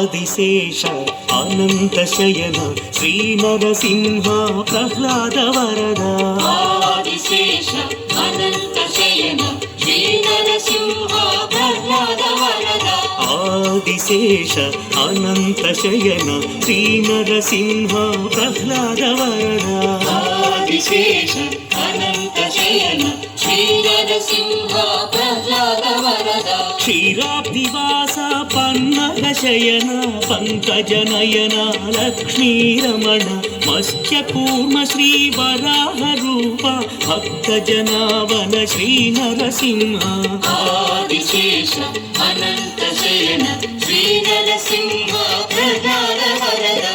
ఆదిశేష అనంత శయన శ్రీ నరసింహ ప్రహ్లాద వరద ఆదిశేష అనంత శయన శ్రీ నరసింహ ప్రహ్లాద వరద ఆదిశేష అనంత శయన శ్రీ నరసింహ ప్రహ్లాద వరద ఆదిశేష అనంత శయన శ్రీ నరసింహ ప్రహ్లాద వరద క్షీరాబ్దివాస పన్నగ శయన పంకజనయన లక్ష్మీరమణ మత్స్యకూర్మ శ్రీ వరాహ రూప భక్తజనావన శ్రీ నరసింహ ఆదిశేష అనంత శయన శ్రీ నరసింహ ప్రహ్లాద వరద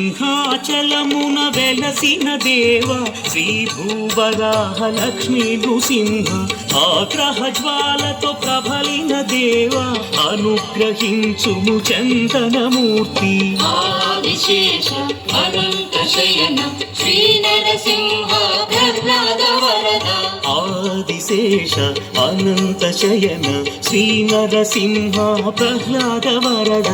సింహాచలమున వెలసిన దేవ శ్రీ భూవరాహ లక్ష్మీ నృసింహ ఆగ్రహ జ్వాలతో ప్రబలిన దేవ అనుగ్రహించుము చందనమూర్తి ఆదిశేష అనంత శయన శ్రీ నరసింహ ప్రహ్లాద వరద ఆదిశేష అనంత శయన శ్రీ నరసింహ ప్రహ్లాద వరద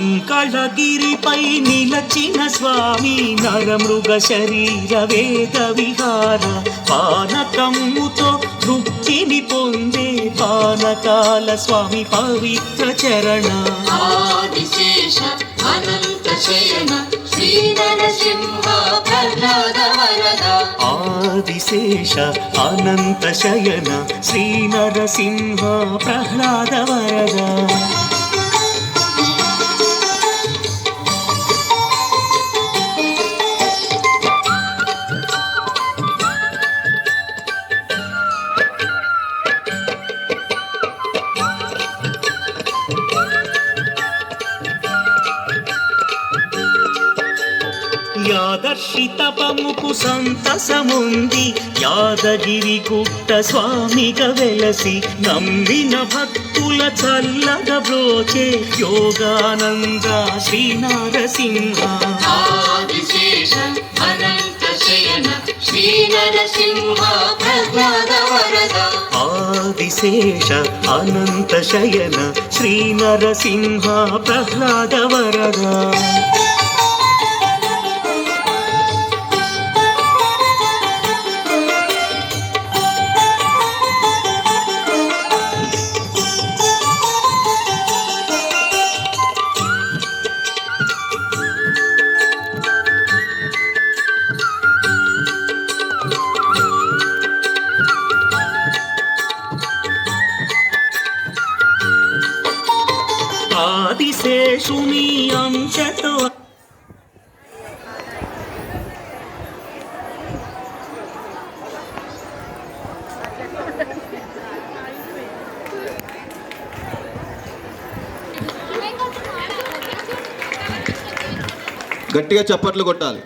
మంగళగిరిపై నిలచిన స్వామి నరమృగ శరీర వేద విహార పానకమ్ముతో తృప్తిని పొందే పానకాల స్వామి పవిత్ర చరణ ఆదిశేష అనంత శయన శ్రీ నరసింహ ప్రహ్లాద వరద ఆదిశేష అనంత శయన శ్రీ నరసింహ ప్రహ్లాద వరద యాదర్శి తపముకు సంతసముంది యాదగిరి గుట్ట స్వామిగా వెలసి నమ్మిన భక్తుల చల్లగా బ్రోచే యోగానంద శ్రీ నరసింహ ఆదిశేష అనంత శయన శ్రీ నరసింహ ప్రహ్లాద వరద ఆదిశేష అనంత శయన శ్రీ నరసింహ ప్రహ్లాద వరద ఆదిశేషుని అంశతో గట్టిగా చప్పట్లు కొట్టాలి.